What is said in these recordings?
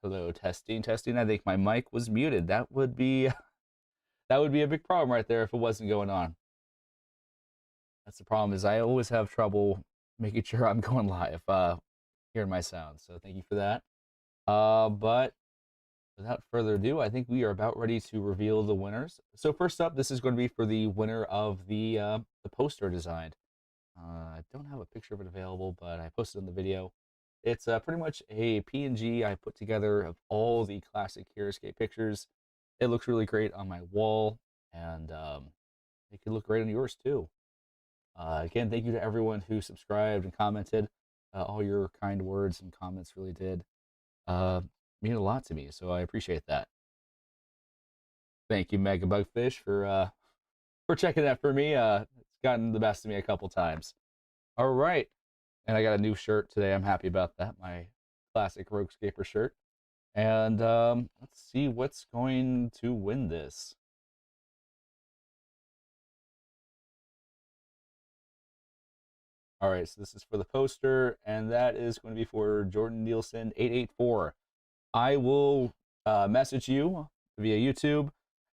Hello, testing, testing. I think my mic was muted. That would be that would be a big problem right there if it wasn't going on. That's the problem is I always have trouble making sure I'm going live, hearing my sound. So thank you for that. But without further ado, I think we are about ready to reveal the winners. So first up, this is going to be for the winner of the poster designed. I don't have a picture of it available, but I posted in the video. It's pretty much a PNG I put together of all the classic Heroescape pictures. It looks really great on my wall, and it could look great on yours too. Again, thank you to everyone who subscribed and commented. All your kind words and comments really did uh, mean a lot to me, so I appreciate that. Thank you, Mega Bugfish, for checking that for me. It's gotten the best of me a couple times. All right, and I got a new shirt today. I'm happy about that. My classic Roguescaper shirt. And let's see what's going to win this. All right, so this is for the poster, and that is going to be for Jordan Nielsen 884. I will message you via YouTube,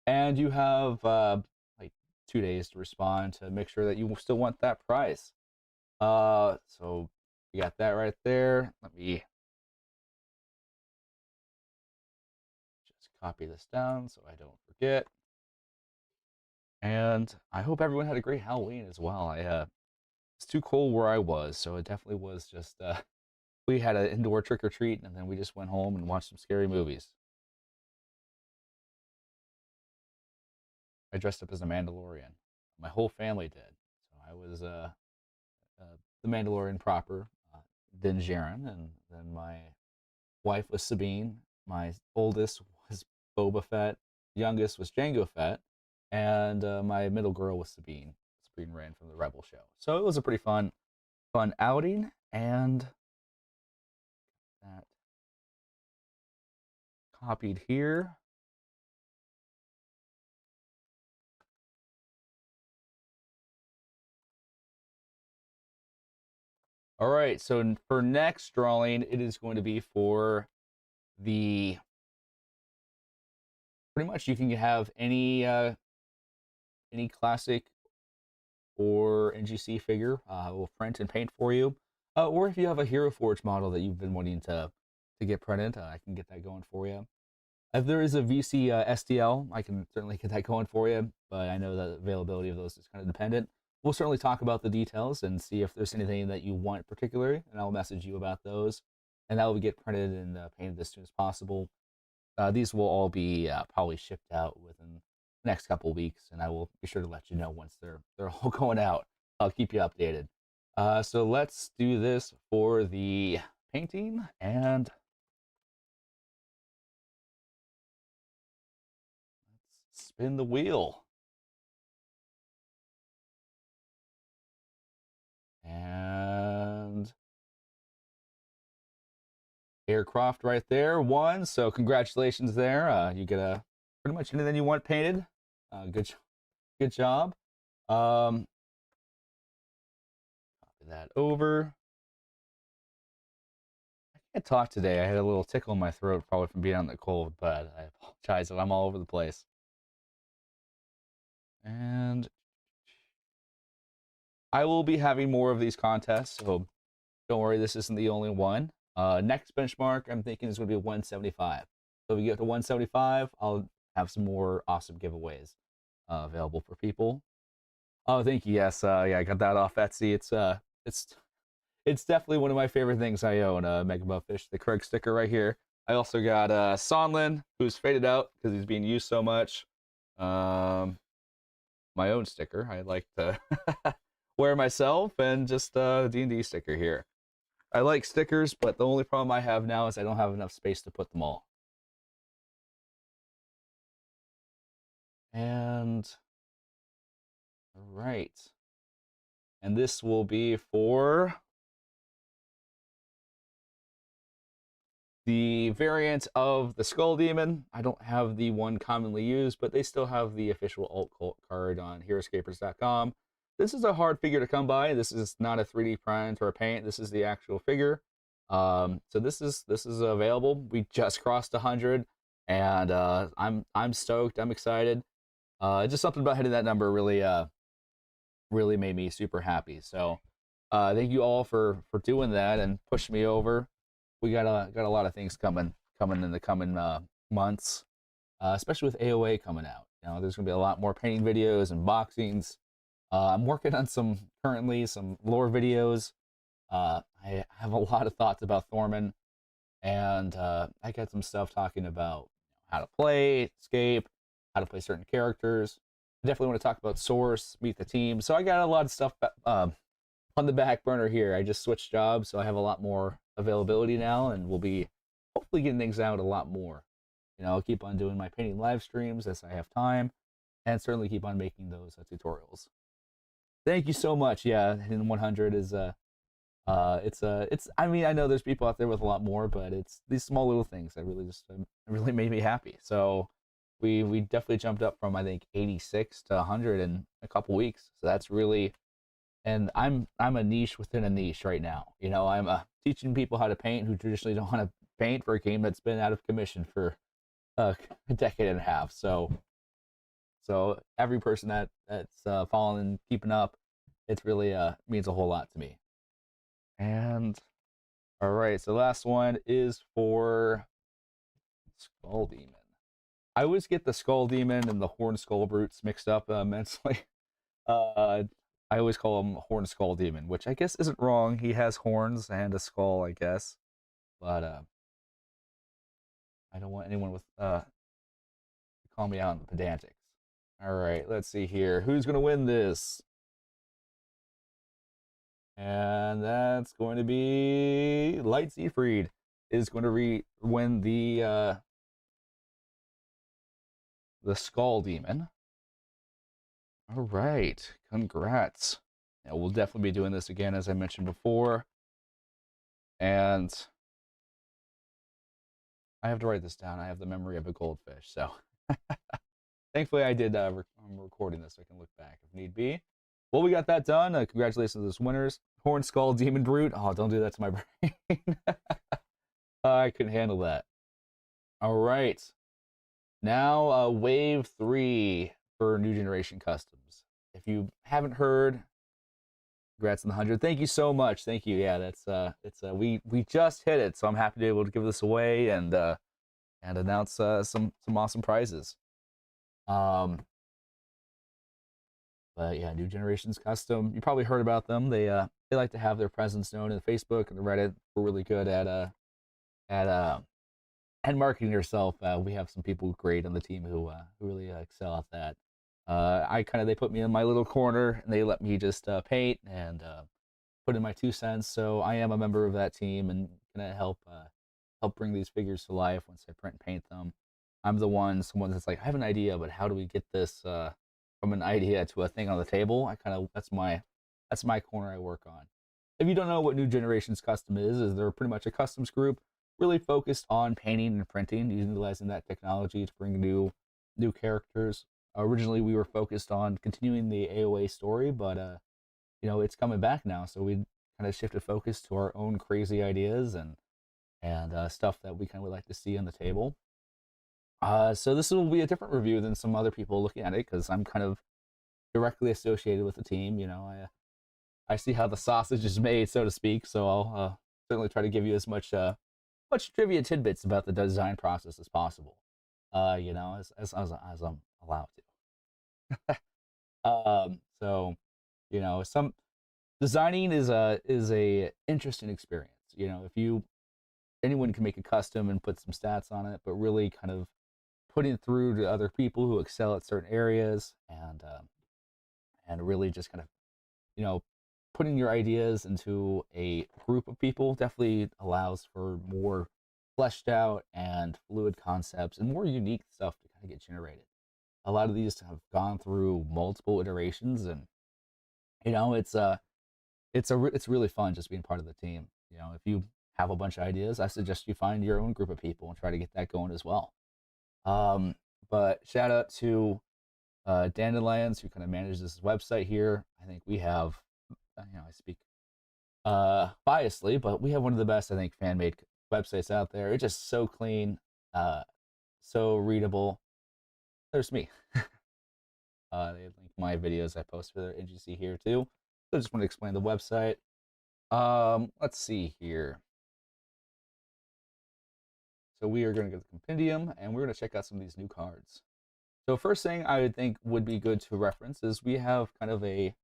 and you have like 2 days to respond to make sure that you still want that prize. So you got that right there. Let me just copy this down so I don't forget. And I hope everyone had a great Halloween as well. It's too cold where I was, so it definitely was just we had an indoor trick or treat, and then we just went home and watched some scary movies. I dressed up as a Mandalorian. My whole family did. So I was the Mandalorian proper, Din Djarin, and then my wife was Sabine. My oldest was Boba Fett. Youngest was Jango Fett, and my middle girl was Sabine. Sabine ran from the Rebel show. So it was a pretty fun outing, and that copied here. All right, so for next drawing, it is going to be for the pretty much you can have any classic or NGC figure. We'll print and paint for you, or if you have a Hero Forge model that you've been wanting to get printed, I can get that going for you. If there is a VC STL, I can certainly get that going for you, but I know the availability of those is kind of dependent. We'll certainly talk about the details and see if there's anything that you want particularly, and I'll message you about those. And that will get printed and painted as soon as possible. These will all be probably shipped out within the next couple of weeks, and I will be sure to let you know once they're all going out. I'll keep you updated. So let's do this for the painting, and let's spin the wheel. And aircraft right there, one. So congratulations there. You get a pretty much anything you want painted. Good job. Copy that over. I can't talk today. I had a little tickle in my throat, probably from being out in the cold, but I apologize if I'm all over the place. And I will be having more of these contests, so don't worry, this isn't the only one. Next benchmark, I'm thinking is going to be 175. So if we get to 175, I'll have some more awesome giveaways available for people. Oh, thank you. Yes, yeah, I got that off Etsy. It's definitely one of my favorite things I own. Mega Bugfish, the Craig sticker right here. I also got Sonlin, who's faded out because he's being used so much. Um, my own sticker I like to wear myself, and just a D&D sticker here. I like stickers, but the only problem I have now is I don't have enough space to put them all. And all right. And this will be for the variant of the Skull Demon. I don't have the one commonly used, but they still have the official alt cult card on heroescapers.com. This is a hard figure to come by. This is not a 3D print or a paint. This is the actual figure. So this is available. We just crossed 100, and I'm stoked. I'm excited. Just something about hitting that number really made me super happy. So thank you all for doing that and pushing me over. We got a lot of things coming in the coming months, especially with AOA coming out. There's gonna be a lot more painting videos and boxings. I'm working on some lore videos. I have a lot of thoughts about Thorman, and I got some stuff talking about how to play Escape, how to play certain characters. I definitely want to talk about Source, meet the team. So I got a lot of stuff on the back burner here. I just switched jobs, so I have a lot more availability now, and we'll be hopefully getting things out a lot more. I'll keep on doing my painting live streams as I have time, and certainly keep on making those tutorials. Thank you so much. Yeah, hitting 100 is it's. I mean, I know there's people out there with a lot more, but it's these small little things that really just really made me happy. So we definitely jumped up from, I think, 86 to 100 in a couple weeks. So that's really, and I'm a niche within a niche right now. I'm teaching people how to paint who traditionally don't want to paint for a game that's been out of commission for a decade and a half. So every person that's following and keeping up, it's really means a whole lot to me. And all right, so last one is for Skull Demon. I always get the Skull Demon and the Horn Skull Brutes mixed up immensely. I always call him Horn Skull Demon, which I guess isn't wrong. He has horns and a skull, I guess. But I don't want anyone with to call me out on the pedantics. All right, let's see here. Who's gonna win this? And that's going to be Light Siegfried is going to win the Skull Demon. All right, congrats. Now, we'll definitely be doing this again, as I mentioned before. And I have to write this down. I have the memory of a goldfish, so thankfully I did. I'm recording this so I can look back if need be. Well, we got that done. Congratulations to those winners. Horn Skull Demon Brute. Oh, don't do that to my brain. I couldn't handle that. All right. Now, wave 3 for New Generation Customs. If you haven't heard, congrats on the 100. Thank you so much. Thank you. Yeah, we just hit it, so I'm happy to be able to give this away and announce some awesome prizes. But yeah, New Generations Custom. You probably heard about them. They like to have their presence known in Facebook and the Reddit. We're really good at marketing yourself. We have some people great on the team who really excel at that. They put me in my little corner and they let me just paint and put in my 2 cents. So I am a member of that team and gonna help bring these figures to life once I print and paint them. I'm someone that's like, I have an idea, but how do we get this from an idea to a thing on the table? That's my corner I work on. If you don't know what New Generations Custom is they're pretty much a customs group really focused on painting and printing, utilizing that technology to bring new characters. Originally, we were focused on continuing the AOA story, but it's coming back now, so we kind of shifted focus to our own crazy ideas and stuff that we kind of would like to see on the table. So this will be a different review than some other people looking at it because I'm kind of directly associated with the team. I see how the sausage is made, so to speak. So I'll certainly try to give you as much trivia tidbits about the design process as possible. As I'm allowed to. Some designing is a interesting experience. If anyone can make a custom and put some stats on it, but really kind of putting it through to other people who excel at certain areas and really just kind of putting your ideas into a group of people definitely allows for more fleshed out and fluid concepts and more unique stuff to kind of get generated. A lot of these have gone through multiple iterations, and it's really fun just being part of the team. If you have a bunch of ideas, I suggest you find your own group of people and try to get that going as well. But shout out to Dandelions, who kind of manages this website here. I think we have, I speak biasly, but we have one of the best, I think, fan made websites out there. It's just so clean, uh, so readable. There's me. They link my videos I post for their NGC here too. So I just want to explain the website. Let's see here. So we are going to go to the compendium and we're going to check out some of these new cards. So first thing I would think would be good to reference is we have kind of a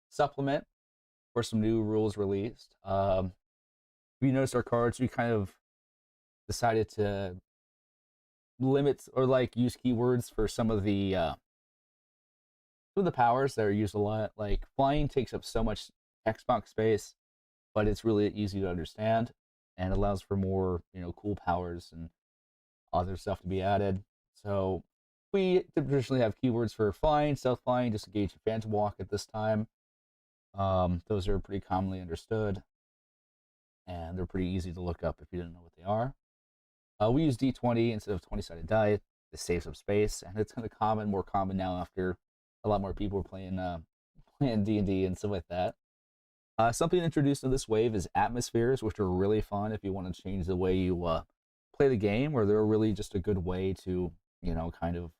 supplement for some new rules released. If you notice our cards, we kind of decided to limit or like use keywords for some of the powers that are used a lot. Like flying takes up so much text box space, but it's really easy to understand and allows for more, cool powers and other stuff to be added. So we traditionally have keywords for flying, stealth flying, disengage, and phantom walk at this time. Those are pretty commonly understood, and they're pretty easy to look up if you didn't know what they are. We use D20 instead of 20-sided die to save some space, and it's kind of more common now after a lot more people are playing D&D and stuff like that. Something introduced in this wave is atmospheres, which are really fun if you want to change the way you play the game, or they're really just a good way to, kind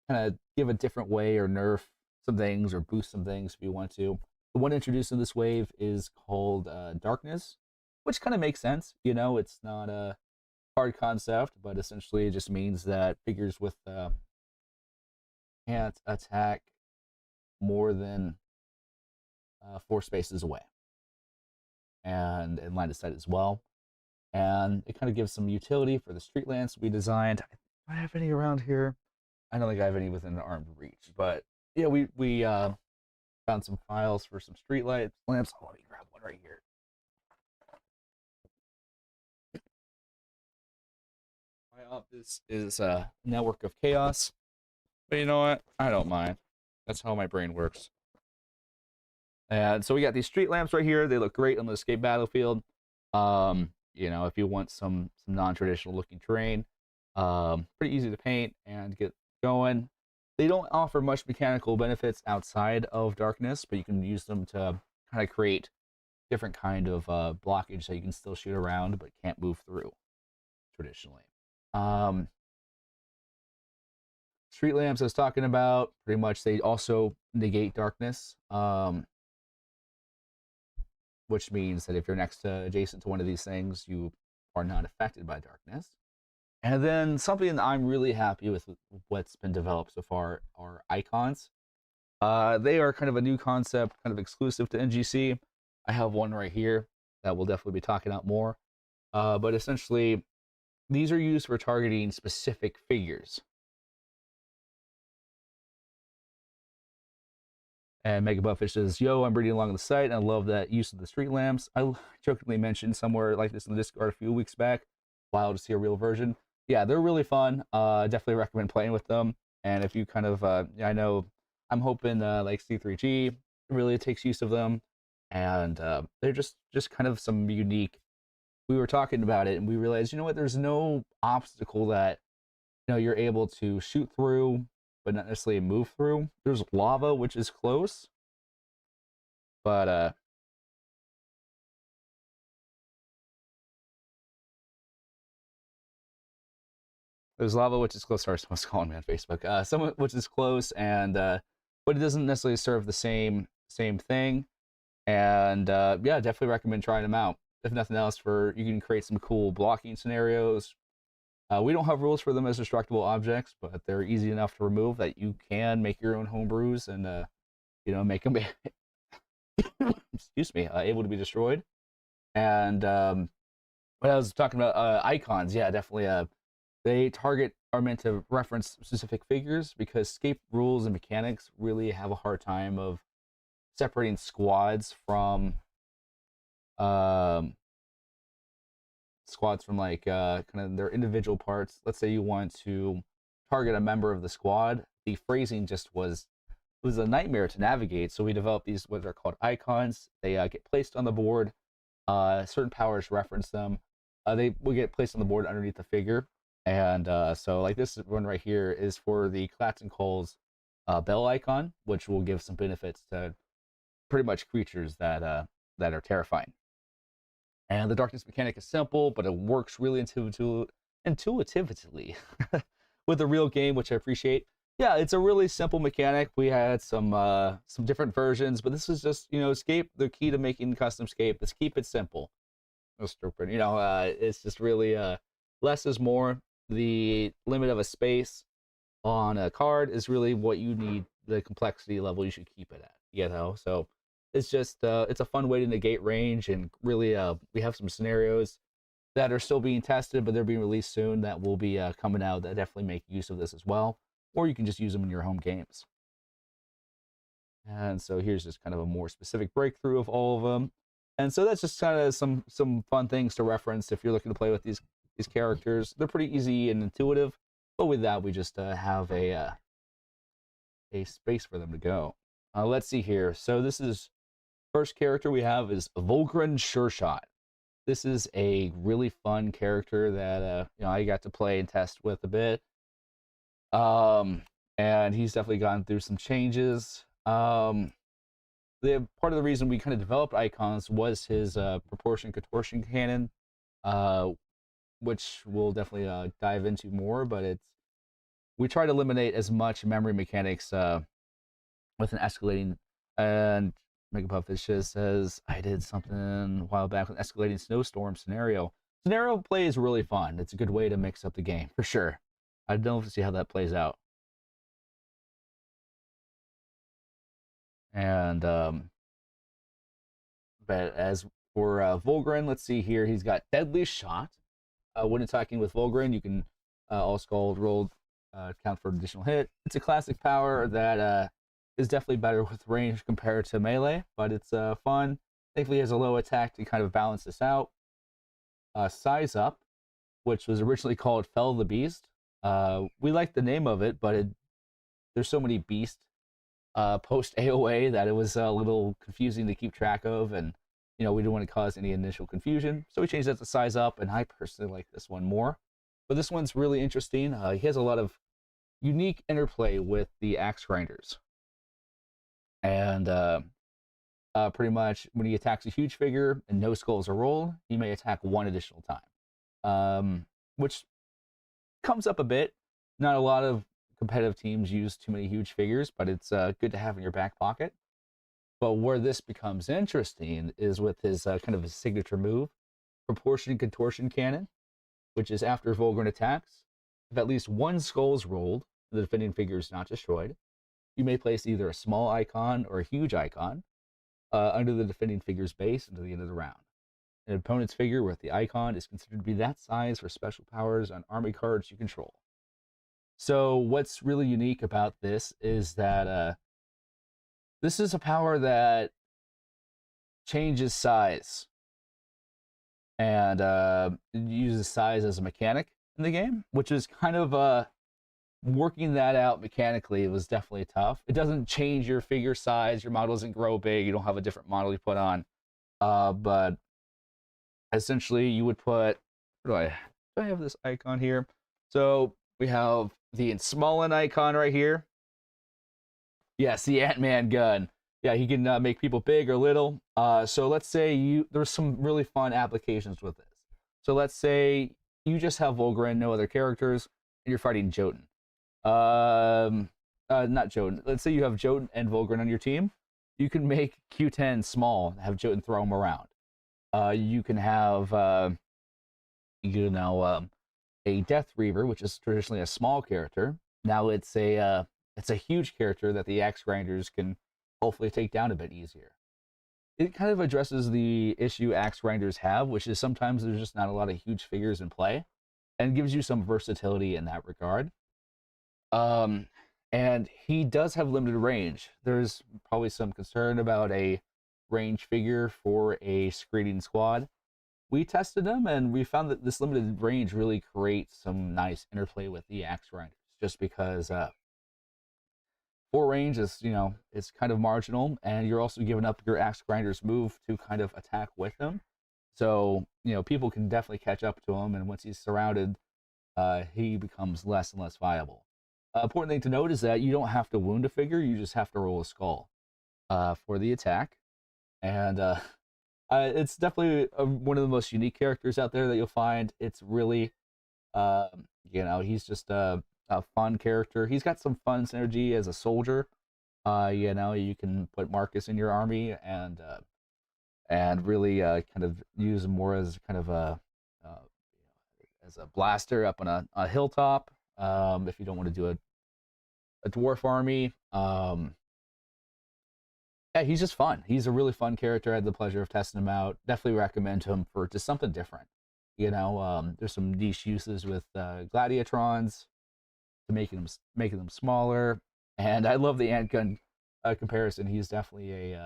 of give a different way or nerf some things or boost some things if you want to. The one introduced in this wave is called Darkness, which kind of makes sense. It's not a hard concept, but essentially it just means that figures with can't attack more than 4 spaces away and in line of sight as well. And it kind of gives some utility for the street lamps we designed. Do I have any around here? I don't think I have any within an arm's reach, but yeah, we found some files for some street lamps. Oh, let me grab one right here. My office is a network of chaos, but you know what? I don't mind. That's how my brain works. And so we got these street lamps right here. They look great on the escape battlefield. If you want some non-traditional looking terrain, pretty easy to paint and get going. They don't offer much mechanical benefits outside of darkness, but you can use them to kind of create different kind of blockage that you can still shoot around but can't move through traditionally. Street lamps I was talking about, pretty much they also negate darkness, which means that if you're adjacent to one of these things, you are not affected by darkness. And then something that I'm really happy with what's been developed so far are icons. They are kind of a new concept, kind of exclusive to NGC. I have one right here that we'll definitely be talking about more. But essentially, these are used for targeting specific figures. And Mega Buffett says, "Yo, I'm reading along the site, and I love that use of the street lamps. I jokingly mentioned somewhere like this in the Discord a few weeks back. Wild to see a real version. Yeah, they're really fun. Definitely recommend playing with them. And if you kind of, I know, I'm hoping like C3G really takes use of them, and they're just kind of some unique. We were talking about it, and we realized, you know what? There's no obstacle that you're able to shoot through, but not necessarily move through. There's lava, which is close, but there's lava, which is close. Sorry, someone's calling me on Facebook. Some which is close, and but it doesn't necessarily serve the same thing. And yeah, definitely recommend trying them out. If nothing else, you can create some cool blocking scenarios. We don't have rules for them as destructible objects, but they're easy enough to remove that you can make your own homebrews and make them excuse me, able to be destroyed. And when I was talking about icons, yeah, definitely. They are meant to reference specific figures because escape rules and mechanics really have a hard time of separating squads from like kind of their individual parts. Let's say you want to target a member of the squad. The phrasing just was a nightmare to navigate. So we developed these what are called icons. They get placed on the board. Certain powers reference them. They will get placed on the board underneath the figure. And so like this one right here is for the Clats and Coles bell icon, which will give some benefits to pretty much creatures that that are terrifying. And the darkness mechanic is simple, but it works really intuitively with a real game, which I appreciate. Yeah, it's a really simple mechanic. We had some different versions, but this is just, escape. The key to making custom escape is keep it simple. No stupid. It's just really less is more. The limit of a space on a card is really what you need. The complexity level you should keep it at. So it's just it's a fun way to negate range, and really we have some scenarios that are still being tested, but they're being released soon that will be coming out that definitely make use of this as well. Or you can just use them in your home games. And so here's just kind of a more specific breakthrough of all of them. And so that's just kind of some fun things to reference if you're looking to play with these characters. They're pretty easy and intuitive, but with that we just have a space for them to go. Let's see here. So this is first character we have is Volgren Sureshot. This is a really fun character that I got to play and test with a bit. And he's definitely gone through some changes. Part of the reason we kind of developed icons was his proportion contortion cannon, which we'll definitely dive into more. But we try to eliminate as much memory mechanics with an escalating. And Megapuffish says I did something a while back with escalating snowstorm scenario. Scenario play is really fun. It's a good way to mix up the game for sure. I'd love to see how that plays out. And but as for Volgren, let's see here. He's got Deadly Shot. When attacking with Volgren, you can all skull rolled count for an additional hit. It's a classic power that is definitely better with range compared to melee, but it's fun. Thankfully, he has a low attack to kind of balance this out. Size Up, which was originally called Fell the Beast. We like the name of it, but there's so many beasts post AOA that it was a little confusing to keep track of, and we didn't want to cause any initial confusion, so we changed that to Size Up, and I personally like this one more. But this one's really interesting. He has a lot of unique interplay with the axe grinders, and pretty much when he attacks a huge figure and no skulls are rolled, he may attack one additional time, which comes up a bit. Not a lot of competitive teams use too many huge figures, but it's good to have in your back pocket. But where this becomes interesting is with his kind of his signature move, Proportion Contortion Cannon, which is after Volgren attacks. If at least one skull is rolled, the defending figure is not destroyed. You may place either a small icon or a huge icon under the defending figure's base until the end of the round. An opponent's figure with the icon is considered to be that size for special powers on army cards you control. So what's really unique about this is that this is a power that changes size and uses size as a mechanic in the game, which is kind of working that out mechanically. It was definitely tough. It doesn't change your figure size. Your model doesn't grow big. You don't have a different model you put on. But essentially, you would put. Do I have this icon here? So we have the Smolin icon right here. Yes, the Ant-Man gun. Yeah, he can make people big or little. So let's say there's some really fun applications with this. So let's say you just have Volgren, no other characters, and you're fighting Jotun. Not Jotun. Let's say you have Jotun and Volgren on your team. You can make Q10 small, have Jotun throw them around. You can have, a Death Reaver, which is traditionally a small character. Now it's a huge character that the axe grinders can hopefully take down a bit easier. It kind of addresses the issue axe grinders have, which is sometimes there's just not a lot of huge figures in play, and gives you some versatility in that regard. And he does have limited range. There's probably some concern about a range figure for a screening squad. We tested them, and we found that this limited range really creates some nice interplay with the axe grinders, just because full range is, it's kind of marginal, and you're also giving up your axe grinder's move to kind of attack with him. So, people can definitely catch up to him, and once he's surrounded, he becomes less and less viable. Important thing to note is that you don't have to wound a figure, you just have to roll a skull for the attack. And It's definitely one of the most unique characters out there that you'll find. It's really, he's just a fun character. He's got some fun synergy as a soldier. You can put Marcus in your army and really kind of use him more as kind of uh, as a blaster up on a hilltop. If you don't want to do a dwarf army, yeah, he's just fun. He's a really fun character. I had the pleasure of testing him out. Definitely recommend him for just something different. There's some niche uses with gladiatrons to making them smaller, and I love the ant gun comparison. He's definitely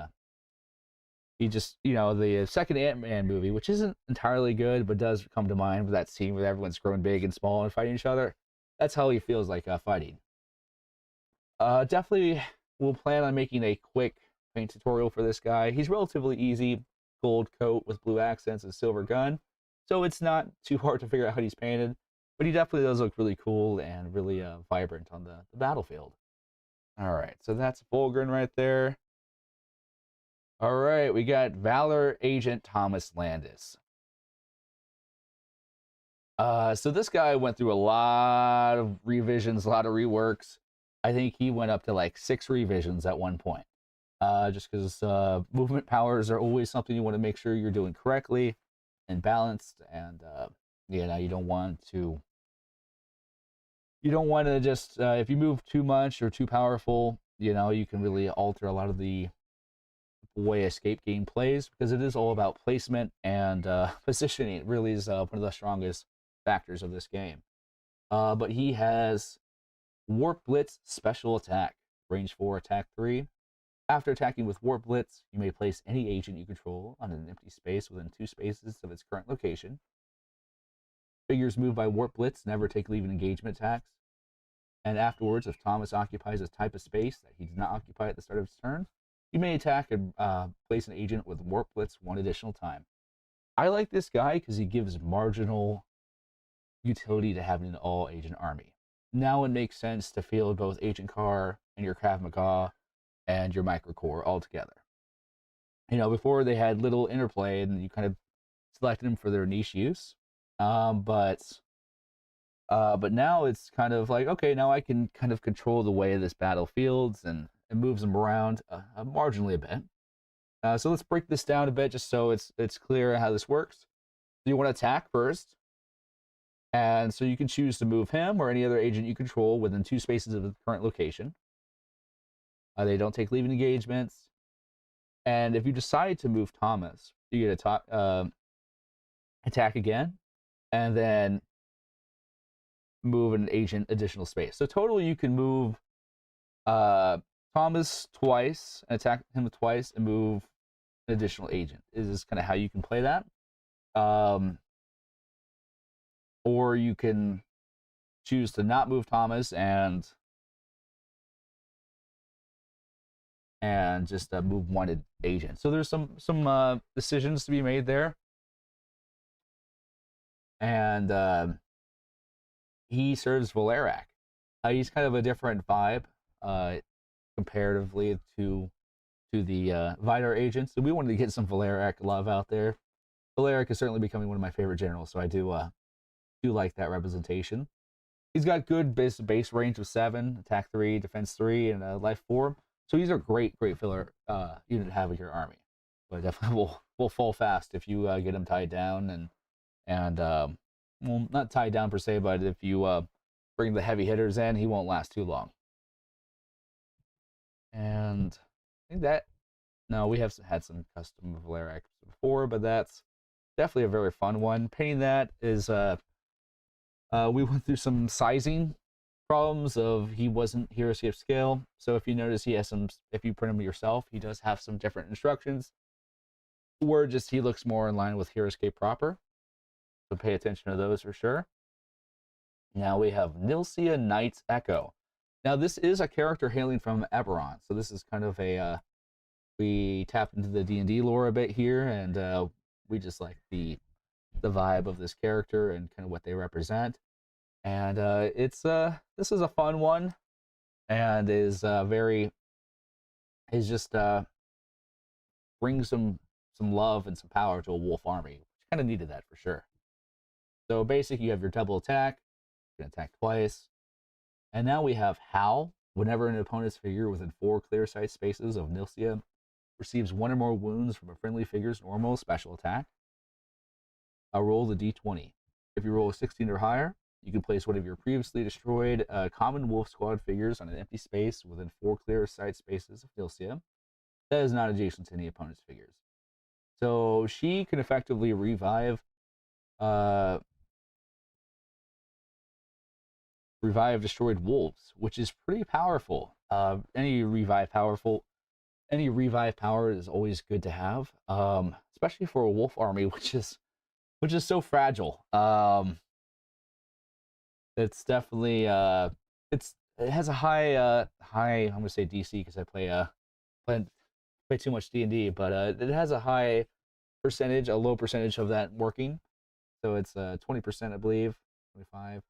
he just the second Ant-Man movie, which isn't entirely good, but does come to mind with that scene where everyone's growing big and small and fighting each other. That's how he feels like fighting. Definitely, we'll plan on making a quick paint tutorial for this guy. He's relatively easy, gold coat with blue accents and silver gun, so it's not too hard to figure out how he's painted. But he definitely does look really cool and really vibrant on the battlefield. All right, so that's Volgren right there. All right, we got Valor Agent Thomas Landis. So this guy went through a lot of revisions, a lot of reworks. I think he went up to like 6 revisions at one point. Just because movement powers are always something you want to make sure you're doing correctly and balanced, and you don't want to just if you move too much or too powerful, you can really alter a lot of the way escape game plays, because it is all about placement and positioning. It really is one of the strongest factors of this game. But he has Warp Blitz special attack, range 4, attack 3. After attacking with Warp Blitz, you may place any agent you control on an empty space within 2 spaces of its current location. Figures moved by Warp Blitz never take leave engagement attacks. And afterwards, if Thomas occupies a type of space that he did not occupy at the start of his turn, you may attack and place an agent with Warp Blitz 1 additional time. I like this guy because he gives marginal utility to having an all-agent army. Now it makes sense to field both Agent Car and your Krav Maga and your Microcore all together. Before they had little interplay and you kind of selected them for their niche use. But now it's kind of like, okay, now I can kind of control the way this battlefields and it moves them around marginally a bit. So let's break this down a bit just so it's clear how this works. So you want to attack first. And so you can choose to move him or any other agent you control within 2 spaces of the current location. They don't take leaving engagements. And if you decide to move Thomas, you get to attack again, and then move an agent additional space. So total, you can move Thomas twice, and attack him twice, and move an additional agent. This is kind of how you can play that. Or you can choose to not move Thomas and just move 1 agent. So there's some decisions to be made there. And he serves Valerak. He's kind of a different vibe comparatively to the Vidar agents. So we wanted to get some Valerak love out there. Valerak is certainly becoming one of my favorite generals, so I do like that representation. He's got good base range of 7, attack 3, defense 3, and life 4. So he's a great filler unit to have in your army. But definitely will fall fast if you get him tied down and well, not tied down per se, but if you bring the heavy hitters in, he won't last too long. And I think we have had some custom Valerak before, but that's definitely a very fun one. Painting that is we went through some sizing problems of he wasn't HeroScape scale. So if you notice, he has some, if you print him yourself, he does have some different instructions, or just he looks more in line with HeroScape proper. So pay attention to those for sure. Now we have Nilcia Knight's Echo. Now this is a character hailing from Eberron, so this is kind of a we tap into the D&D lore a bit here, and we just like the vibe of this character and kind of what they represent. And this is a fun one, and is just brings some some love and some power to a wolf army, which kind of needed that for sure. So basic, you have your double attack, you can attack twice, and now we have Howl. Whenever an opponent's figure within 4 clear sight spaces of Nilcia receives 1 or more wounds from a friendly figure's normal special attack, I'll roll the d20. If you roll a 16 or higher, you can place one of your previously destroyed common wolf squad figures on an empty space within 4 clear sight spaces of Nilcia that is not adjacent to any opponent's figures. So she can effectively revive destroyed wolves, which is pretty powerful. Any revive power is always good to have, especially for a wolf army, which is so fragile. It's definitely it has a high I'm gonna say DC because I play too much D&D, but it has a high percentage, a low percentage of that working. So it's 20%, I believe, 25.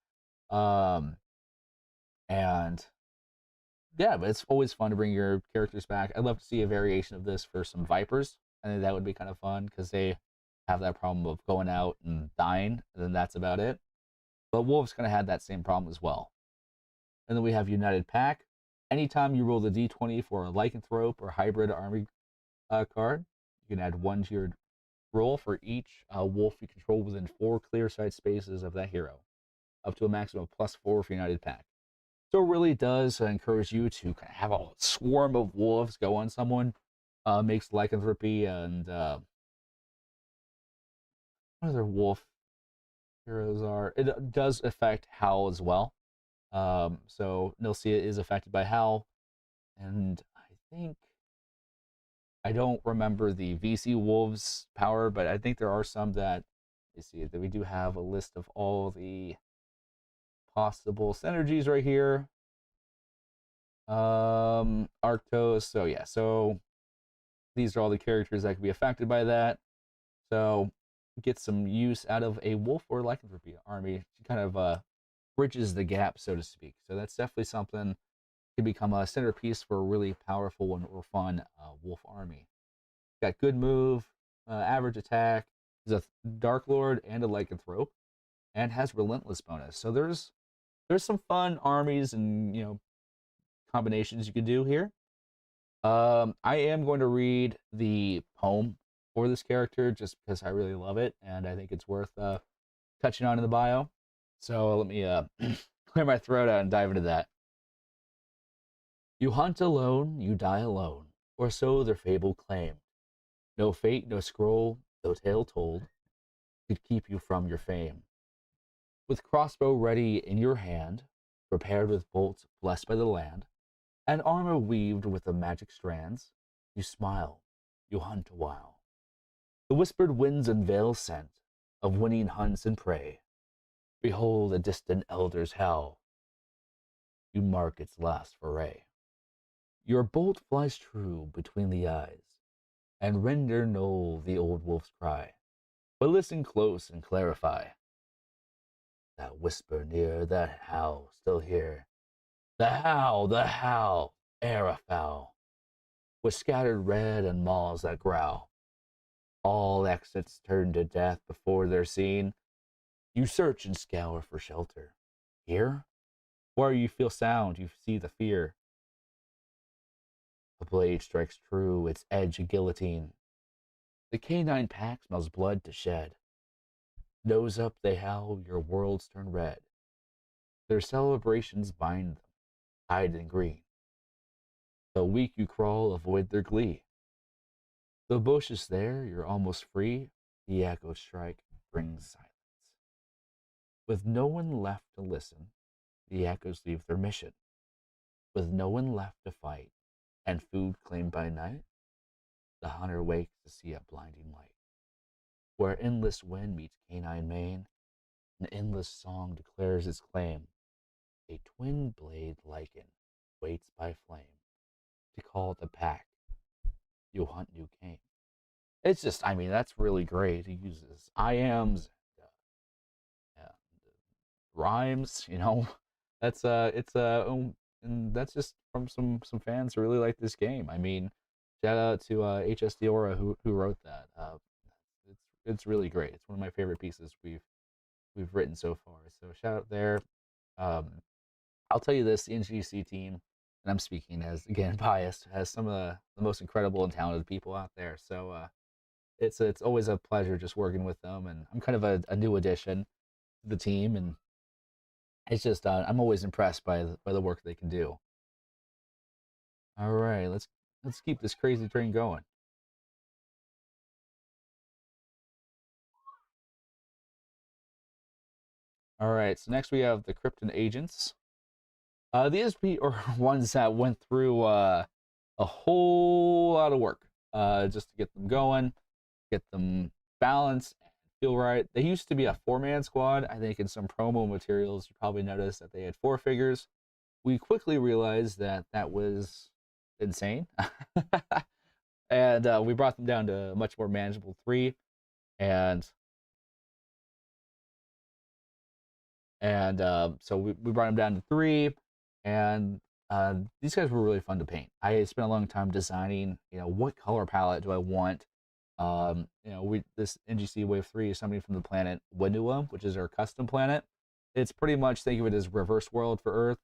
And yeah, but it's always fun to bring your characters back. I'd love to see a variation of this for some Vipers. I think that would be kind of fun because they have that problem of going out and dying, and then that's about it. But Wolves kind of had that same problem as well. And then we have United Pack. Anytime you roll the d20 for a lycanthrope or hybrid army card, you can add 1 to your roll for each wolf you control within 4 clear sight spaces of that hero, up to a maximum of +4 for United Pack. So it really does encourage you to kind of have a swarm of wolves go on someone. Makes lycanthropy and what other wolf heroes are. It does affect Howl as well. So Nilcia is affected by Howl, and I don't remember the VC wolves power, but I think there are some that you see that we do have a list of all the possible synergies right here. Arctos. So yeah, so these are all the characters that could be affected by that. So get some use out of a wolf or lycanthropy army to kind of bridges the gap, so to speak. So that's definitely something can become a centerpiece for a really powerful or fun wolf army. Got good move, average attack. He's a Dark Lord and a lycanthrope, and has relentless bonus. So there's some fun armies and combinations you could do here. I am going to read the poem for this character just because I really love it and I think it's worth touching on in the bio. So let me clear my throat out and dive into that. You hunt alone, you die alone, or so their fable claimed. No fate, no scroll, no tale told, could keep you from your fame. With crossbow ready in your hand, prepared with bolts blessed by the land, and armor weaved with the magic strands, you smile, you hunt a while. The whispered winds unveil scent of winning hunts and prey. Behold a distant elder's howl. You mark its last foray. Your bolt flies true between the eyes, and render null the old wolf's cry. But listen close and clarify. That whisper near, that howl still hear. The howl, ere a fowl, with scattered red and maws that growl. All exits turn to death before they're seen. You search and scour for shelter. Here, where you feel sound, you see the fear. The blade strikes true, its edge a guillotine. The canine pack smells blood to shed. Nose up they howl, your worlds turn red. Their celebrations bind them, hide in green. Though weak you crawl, avoid their glee. The bush is there, you're almost free. The echo strike brings silence. With no one left to listen, the echoes leave their mission. With no one left to fight, and food claimed by night, the hunter wakes to see a blinding light. Where endless wind meets canine mane, an endless song declares its claim. A twin blade lichen waits by flame to call the pack. You hunt new game. It's just, I mean, that's really great. He uses iams, rhymes. It's and that's just from some fans who really like this game. I mean, Shout out to HS Diora who wrote that. It's really great. It's one of my favorite pieces we've written so far. So shout out there. Um, I'll tell you this: the NGC team, and I'm speaking as again biased, has some of the most incredible and talented people out there. So it's always a pleasure just working with them, and I'm kind of a new addition to the team, and it's just I'm always impressed by the work they can do. All right, let's keep this crazy train going. All right, so next we have the Krypton agents. These are ones that went through a whole lot of work just to get them going, get them balanced, and feel right. They used to be a four-man squad. I think in some promo materials, you probably noticed that they had four figures. We quickly realized that that was insane, and we brought them down to a much more manageable three. And so we brought them down to three, and these guys were really fun to paint. I spent a long time designing, what color palette do I want. We this NGC Wave 3 is somebody from the planet Wenua, which is our custom planet. It's pretty much, think of it as reverse world for Earth,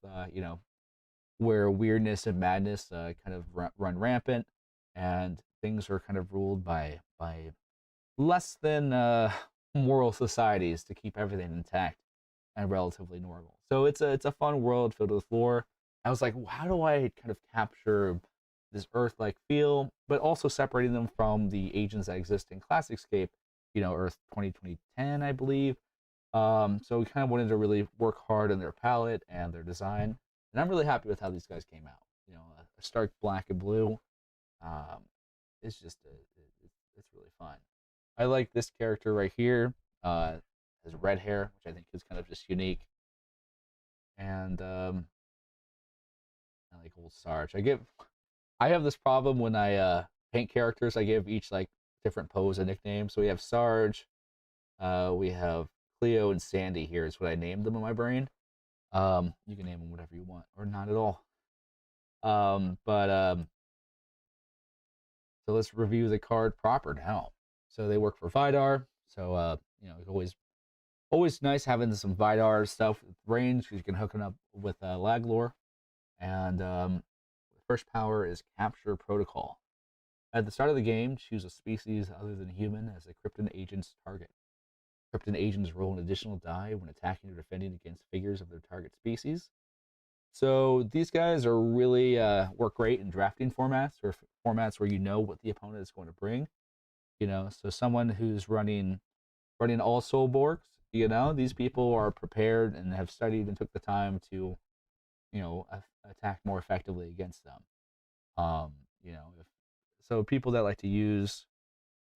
where weirdness and madness kind of run rampant, and things are kind of ruled by less than moral societies to keep everything intact and relatively normal. So it's a fun world filled with lore. I was like, well, how do I kind of capture this Earth-like feel, but also separating them from the agents that exist in Classicscape, Earth 2010, I believe. So we kind of wanted to really work hard on their palette and their design, and I'm really happy with how these guys came out. A stark black and blue. Um, it's just it's really fun. I like this character right here. Has red hair, which I think is kind of just unique. And I like old Sarge. I have this problem when I paint characters. I give each like different pose a nickname. So we have Sarge, we have Cleo and Sandy. Here is what I named them in my brain. You can name them whatever you want, or not at all. But So let's review the card proper now. So they work for Vidar. So always nice having some Vidar stuff with range because you can hook it up with Laglor. And first power is Capture Protocol. At the start of the game, choose a species other than human as a Krypton agent's target. Krypton agents roll an additional die when attacking or defending against figures of their target species. So these guys are really work great in drafting formats, or formats where you know what the opponent is going to bring. So someone who's running all Soul Borgs, these people are prepared and have studied and took the time to, attack more effectively against them. If so, people that like to use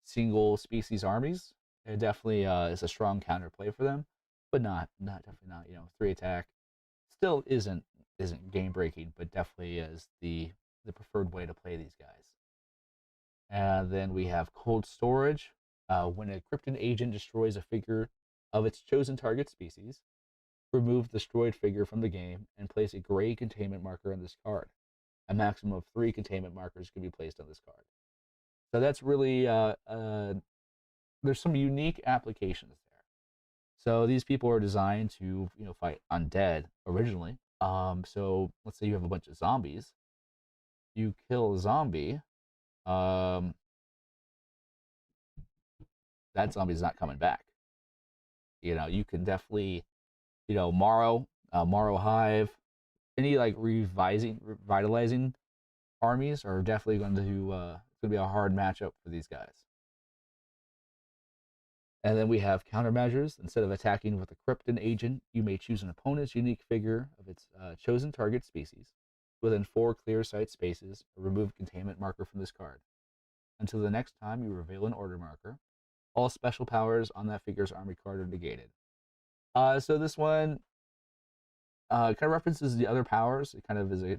single species armies, it definitely is a strong counterplay for them, but not definitely not. Three attack still isn't game breaking, but definitely is the preferred way to play these guys. And then we have Cold Storage. When a Krypton agent destroys a figure of its chosen target species, remove the destroyed figure from the game and place a gray containment marker on this card. A maximum of 3 containment markers can be placed on this card. So that's really there's some unique applications there. So these people are designed to fight undead originally. So let's say you have a bunch of zombies. You kill a zombie. That zombie's not coming back. You can definitely, Morrow Hive, any like revitalizing armies are definitely going to it's going to be a hard matchup for these guys. And then we have countermeasures. Instead of attacking with a Krypton agent, you may choose an opponent's unique figure of its chosen target species within 4 clear sight spaces, or remove a containment marker from this card. Until the next time you reveal an order marker, all special powers on that figure's army card are negated. So this one kind of references the other powers. It kind of is a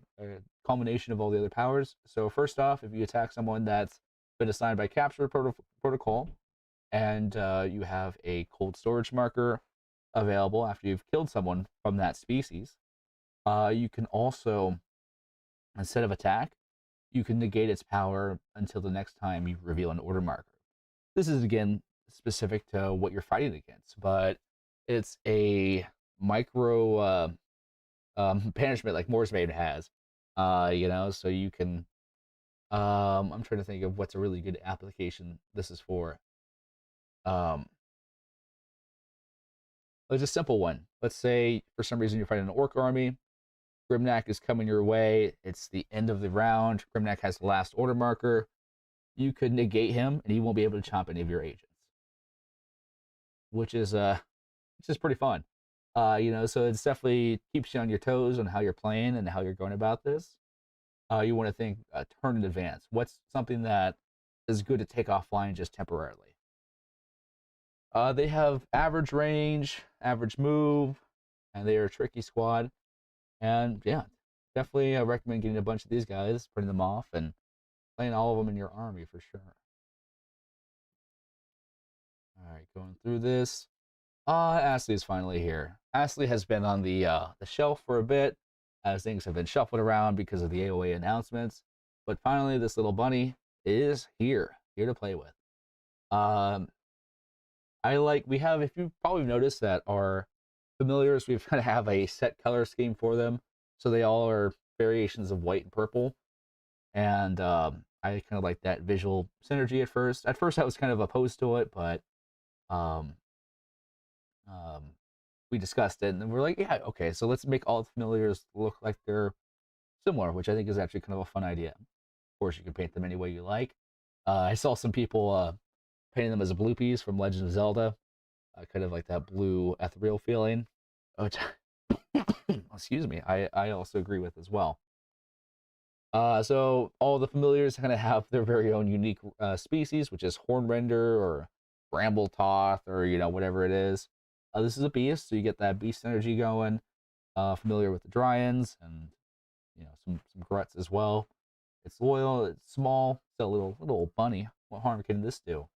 culmination of all the other powers. So first off, if you attack someone that's been assigned by Capture Protocol, and you have a cold storage marker available after you've killed someone from that species, you can also, instead of attack, you can negate its power until the next time you reveal an order marker. This is again specific to what you're fighting against, but it's a micro banishment like Moore's Maid has. So you can. I'm trying to think of what's a really good application this is for. Um, it's a simple one. Let's say for some reason you're fighting an orc army. Grimnack is coming your way. It's the end of the round. Grimnack has the last order marker. You could negate him, and he won't be able to chomp any of your agents, which is pretty fun. So it's definitely keeps you on your toes on how you're playing and how you're going about this. You want to think a turn in advance. What's something that is good to take offline just temporarily? They have average range, average move, and they are a tricky squad. And yeah, definitely recommend getting a bunch of these guys, putting them off, and playing all of them in your army for sure. All right, going through this. Astley's finally here. Astley has been on the shelf for a bit, as things have been shuffled around because of the AOA announcements. But finally, this little bunny is here to play with. We have, if you've probably noticed that our familiars, we've kind of have a set color scheme for them. So they all are variations of white and purple. And I kind of like that visual synergy at first. At first, I was kind of opposed to it, but um, um, we discussed it and we're like, yeah, okay, so let's make all the familiars look like they're similar, which I think is actually kind of a fun idea. Of course, you can paint them any way you like. I saw some people painting them as bloopies from Legend of Zelda, kind of like that blue ethereal feeling, which, excuse me, I also agree with as well. So all the familiars kind of have their very own unique species, which is Hornrender or Brambletoth or whatever it is. This is a beast, so you get that beast energy going. Familiar with the Dryans and some Gruts as well. It's loyal, it's small, it's a little bunny. What harm can this do?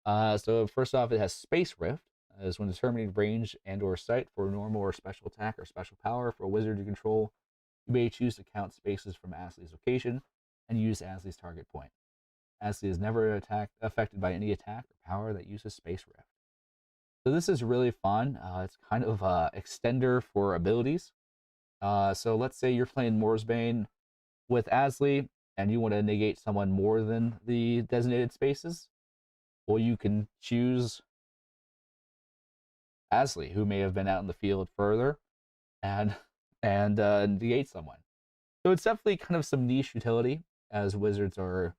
So first off, it has Space Rift. As when determining range and or sight for a normal or special attack or special power for a wizard you control, you may choose to count spaces from Astley's location and use Astley's target point. Astley is never affected by any attack or power that uses Space Rift. So this is really fun. It's kind of extender for abilities. So let's say you're playing Moorsbane with Astley and you want to negate someone more than the designated spaces. Well, you can choose Astley, who may have been out in the field further, and negate someone. So it's definitely kind of some niche utility, as wizards are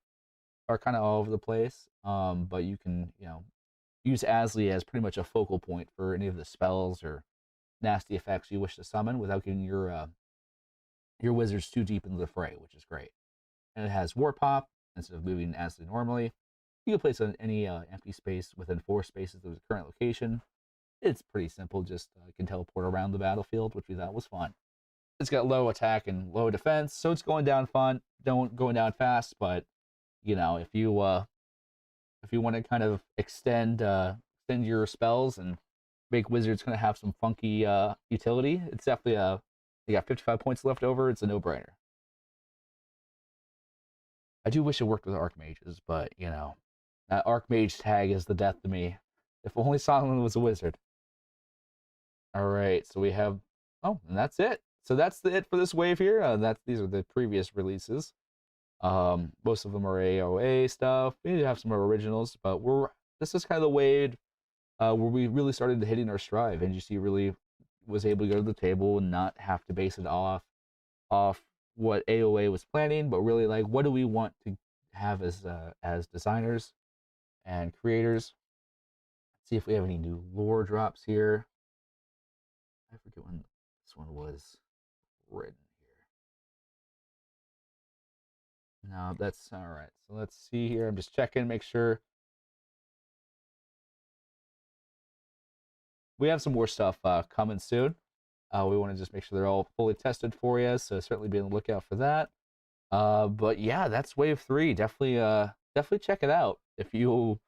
kind of all over the place. But you can use Astley as pretty much a focal point for any of the spells or nasty effects you wish to summon without getting your wizards too deep into the fray, which is great. And it has War Pop instead of moving Astley normally. You can place on any empty space within 4 spaces of the current location. It's pretty simple, just can teleport around the battlefield, which we thought was fun. It's got low attack and low defense, so it's going down going down fast. But if you want to kind of extend your spells and make wizards kind of have some funky utility, it's definitely you got 55 points left over. It's a no-brainer. I do wish it worked with Archmages, but that Archmage tag is the death to me. If only Solomon was a wizard. All right, so we have, and that's it. So that's it for this wave here. These are the previous releases. Most of them are AOA stuff. We do have some originals, but this is kind of the wave where we really started hitting our stride. NGC really was able to go to the table and not have to base it off what AOA was planning, but really like what do we want to have as designers and creators. Let's see if we have any new lore drops here. I forget when this one was written here. No, that's all right. So let's see here. I'm just checking, make sure. We have some more stuff coming soon. We want to just make sure they're all fully tested for you, so certainly be on the lookout for that. But yeah, that's wave 3. Definitely check it out. If you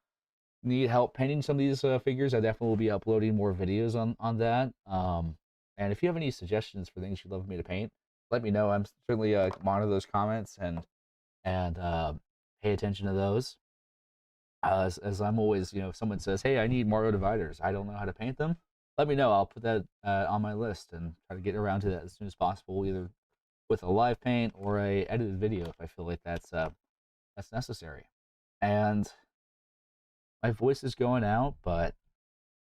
need help painting some of these figures, I definitely will be uploading more videos on that. And if you have any suggestions for things you'd love me to paint, let me know. I'm certainly monitor those comments and and pay attention to those. As I'm always, if someone says, "Hey, I need Mario dividers," I don't know how to paint them. Let me know. I'll put that on my list and try to get around to that as soon as possible, either with a live paint or a edited video if I feel like that's necessary. And my voice is going out, but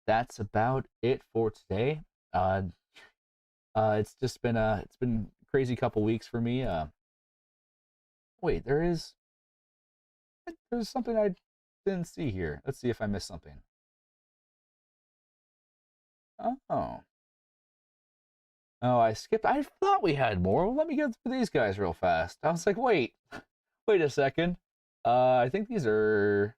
that's about it for today. Uh, it's been a crazy couple weeks for me. Wait, there's something I didn't see here. Let's see if I missed something. Oh, oh, I skipped. I thought we had more. Well, let me get through these guys real fast. I was like, wait a second. I think these are.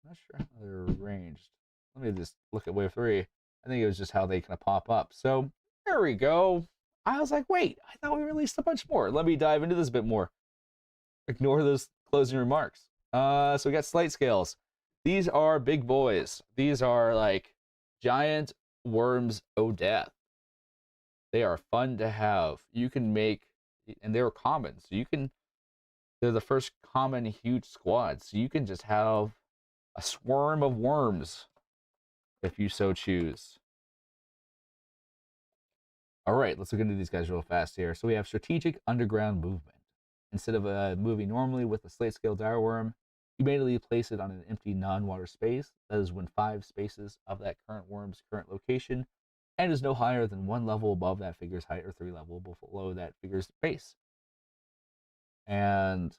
I'm not sure how they're arranged. Let me just look at wave three. I think it was just how they kind of pop up. So there we go. I was like, wait, I thought we released a bunch more. Let me dive into this a bit more. Ignore those closing remarks. So we got slate scales. These are big boys. These are like giant worms o' death. They are fun to have. You can make, and they're common. So they're the first common huge squad. So you can just have a swarm of worms if you so choose. All right, let's look into these guys real fast here. So we have strategic underground movement. Instead of moving normally with a slate scale dire worm, you immediately place it on an empty non-water space. That is when 5 spaces of that current worm's current location and is no higher than 1 level above that figure's height or 3 level below that figure's base. And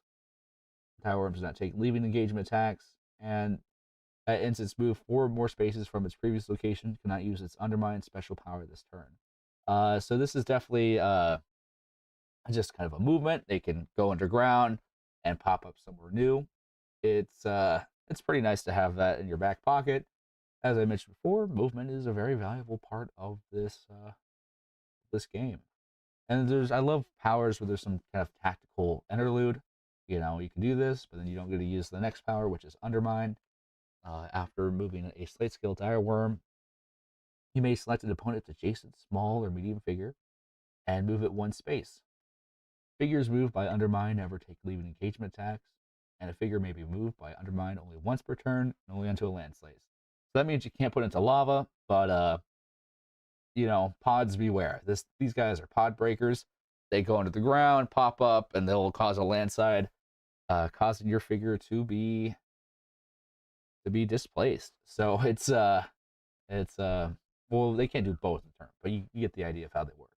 dire worm does not take leaving engagement attacks, and that instance move 4 more spaces from its previous location, cannot use its undermine special power this turn. So this is definitely just kind of a movement. They can go underground and pop up somewhere new. It's pretty nice to have that in your back pocket. As I mentioned before, movement is a very valuable part of this game. And I love powers where there's some kind of tactical interlude. You can do this, but then you don't get to use the next power, which is undermine. After moving a slate scale dire worm, you may select an opponent's adjacent small or medium figure and move it 1 space. Figures moved by undermine never take leaving engagement attacks, and a figure may be moved by undermine only once per turn and only onto a landslide. So that means you can't put it into lava, but pods beware. These guys are pod breakers. They go into the ground, pop up, and they'll cause a landslide, causing your figure to be displaced. So it's well, they can't do both in turn, but you get the idea of how they work.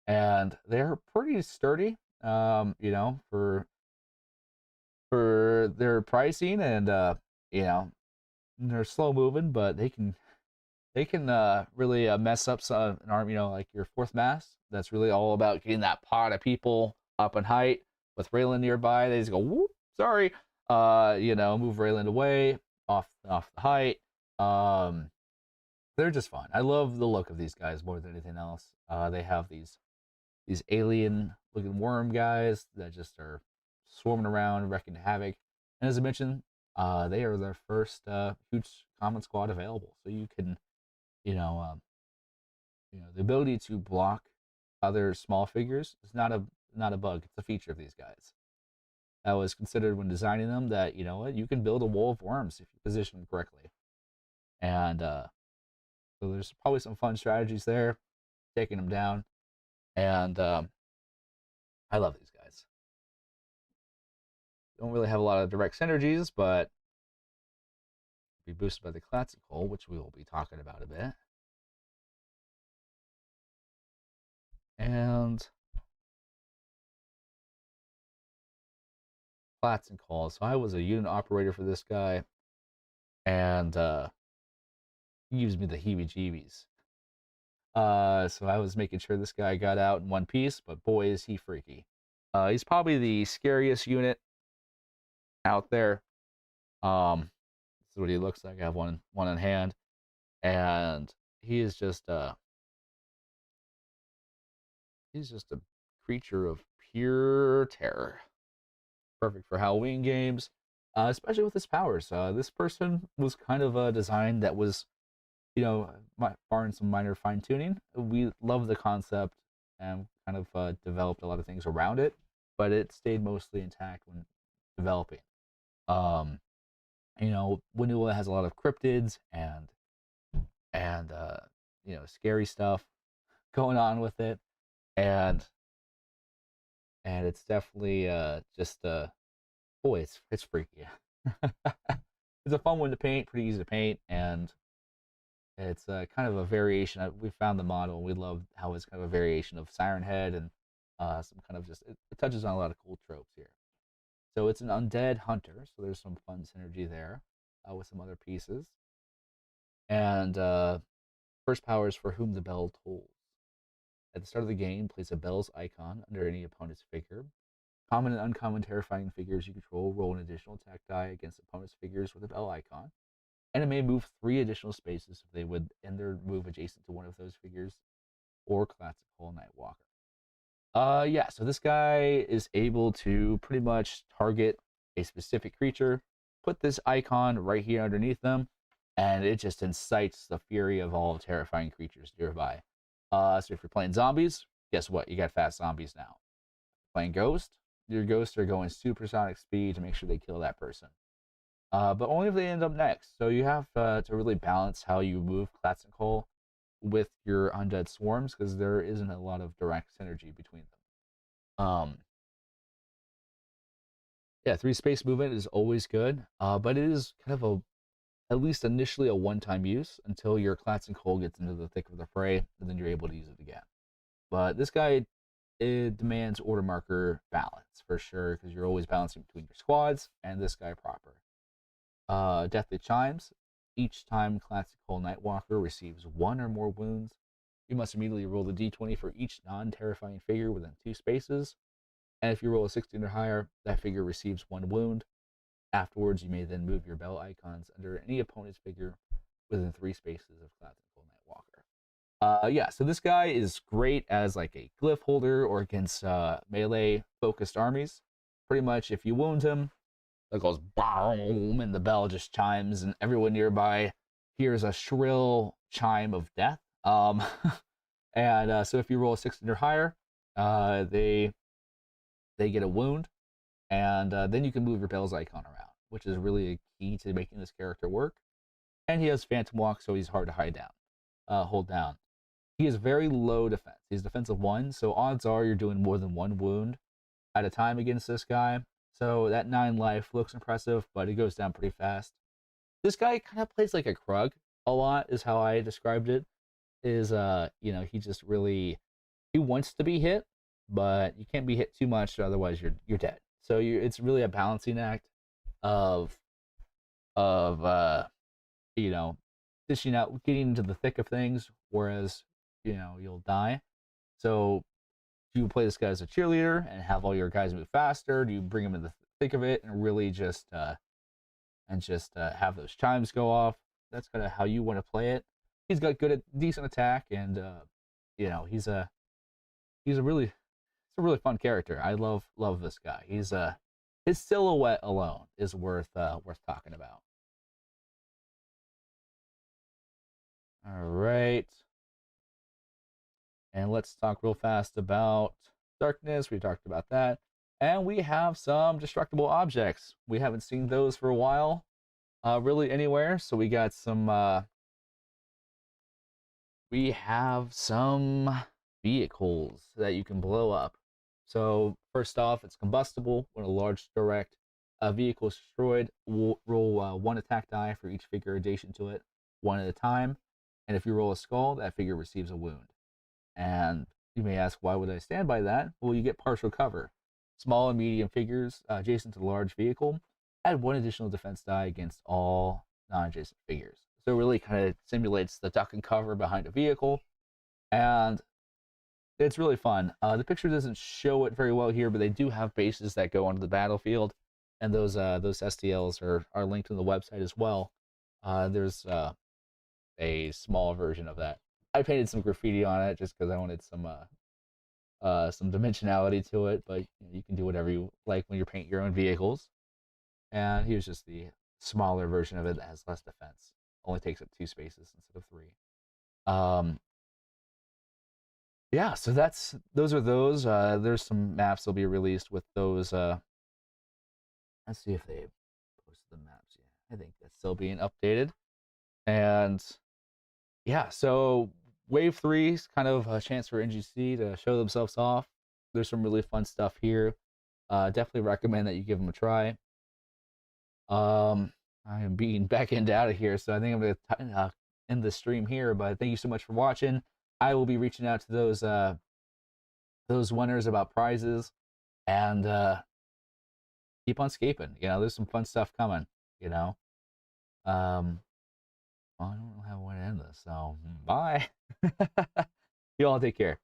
And they're pretty sturdy, for their pricing, and they're slow moving, but they can really mess up an arm. Like your fourth mass. That's really all about getting that pod of people up in height with Raylan nearby. They just go, whoop, sorry, move Raylan away off the height. They're just fun. I love the look of these guys more than anything else. They have these alien looking worm guys that just are swarming around, wrecking havoc. And as I mentioned, they are their first huge common squad available. So you can, the ability to block other small figures is not a bug. It's a feature of these guys. That was considered when designing them. That you can build a wall of worms if you position them correctly. And so there's probably some fun strategies there, taking them down. And I love these guys. Don't really have a lot of direct synergies, but be boosted by the classical, which we will be talking about a bit. And Plats and calls. So I was a unit operator for this guy, and he gives me the heebie-jeebies. So I was making sure this guy got out in one piece, but boy is he freaky. He's probably the scariest unit out there. This is what he looks like. I have one in hand, and he is just he's just a creature of pure terror. Perfect for Halloween games, especially with his powers. This person was kind of a design that was, barring some minor fine tuning. We love the concept and kind of developed a lot of things around it. but it stayed mostly intact when developing. Um, Vanilla has a lot of cryptids and scary stuff going on with it, and it's definitely just boy, it's freaky. It's a fun one to paint, pretty easy to paint, and it's kind of a variation. We found the model, and we love how it's kind of a variation of Siren Head and some kind of it touches on a lot of cool tropes here. So it's an undead hunter, so there's some fun synergy there with some other pieces. And first power is for whom the bell tolls. At the start of the game, place a bell's icon under any opponent's figure. Common and uncommon terrifying figures you control roll an additional attack die against opponent's figures with a bell icon. And it may move 3 additional spaces if they would end their move adjacent to one of those figures or classical Nightwalker. Yeah, so this guy is able to pretty much target a specific creature, put this icon right here underneath them, and it just incites the fury of all terrifying creatures nearby. So if you're playing zombies, guess what? You got fast zombies now. Playing ghost, your ghosts are going supersonic speed to make sure they kill that person. But only if they end up next. So you have to really balance how you move classical with your undead swarms because there isn't a lot of direct synergy between them. Yeah, 3 space movement is always good, but it is kind of at least initially a one-time use until your classical gets into the thick of the fray, and then you're able to use it again. But this guy, it demands order marker balance for sure because you're always balancing between your squads and this guy proper. Deathly Chimes. Each time Classical Nightwalker receives 1 or more wounds, you must immediately roll the d20 for each non-terrifying figure within 2 spaces. And if you roll a 16 or higher, that figure receives 1 wound. Afterwards, you may then move your bell icons under any opponent's figure within 3 spaces of Classical Nightwalker. Yeah, so this guy is great as like a glyph holder or against melee focused armies. Pretty much, if you wound him, it goes boom, and the bell just chimes, and everyone nearby hears a shrill chime of death. And so if you roll a 16 or higher, they get a wound, and then you can move your bell's icon around, which is really a key to making this character work. And he has Phantom Walk, so he's hard to hold down. He has very low defense. He's defensive 1, so odds are you're doing more than 1 wound at a time against this guy. So that 9 life looks impressive, but it goes down pretty fast. This guy kind of plays like a Krug a lot, is how I described it. He just really he wants to be hit, but you can't be hit too much, otherwise you're dead. So it's really a balancing act of dishing out, getting into the thick of things, whereas you'll die. So do you play this guy as a cheerleader and have all your guys move faster? Do you bring him in the thick of it and really just have those chimes go off? That's kind of how you want to play it. He's got decent attack, and he's a really fun character. I love this guy. His silhouette alone is worth talking about. All right. And let's talk real fast about darkness. We talked about that. And we have some destructible objects. We haven't seen those for a while, really anywhere. So we got we have some vehicles that you can blow up. So first off, it's combustible. When a large direct vehicle is destroyed, we'll roll 1 attack die for each figure adjacent to it, 1 at a time. And if you roll a skull, that figure receives a wound. And you may ask, why would I stand by that? Well, you get partial cover. Small and medium figures adjacent to the large vehicle add 1 additional defense die against all non-adjacent figures. So it really kind of simulates the duck and cover behind a vehicle, and it's really fun. The picture doesn't show it very well here, but they do have bases that go onto the battlefield, and those STLs are linked to the website as well. There's a small version of that. I painted some graffiti on it just because I wanted some dimensionality to it, but you can do whatever you like when you paint your own vehicles. And here's just the smaller version of it that has less defense. Only takes up 2 spaces instead of 3. yeah, so those are those. There's some maps that'll be released with those. Let's see if they posted the maps yet. I think that's still being updated. And yeah, so Wave 3 is kind of a chance for NGC to show themselves off. There's some really fun stuff here. Definitely recommend that you give them a try. I am being back and out of here, so I think I'm going to end the stream here. But thank you so much for watching. I will be reaching out to those winners about prizes, and keep on scaping. You know, there's some fun stuff coming. You know, well, I don't know how I want to end this. So bye. You all take care.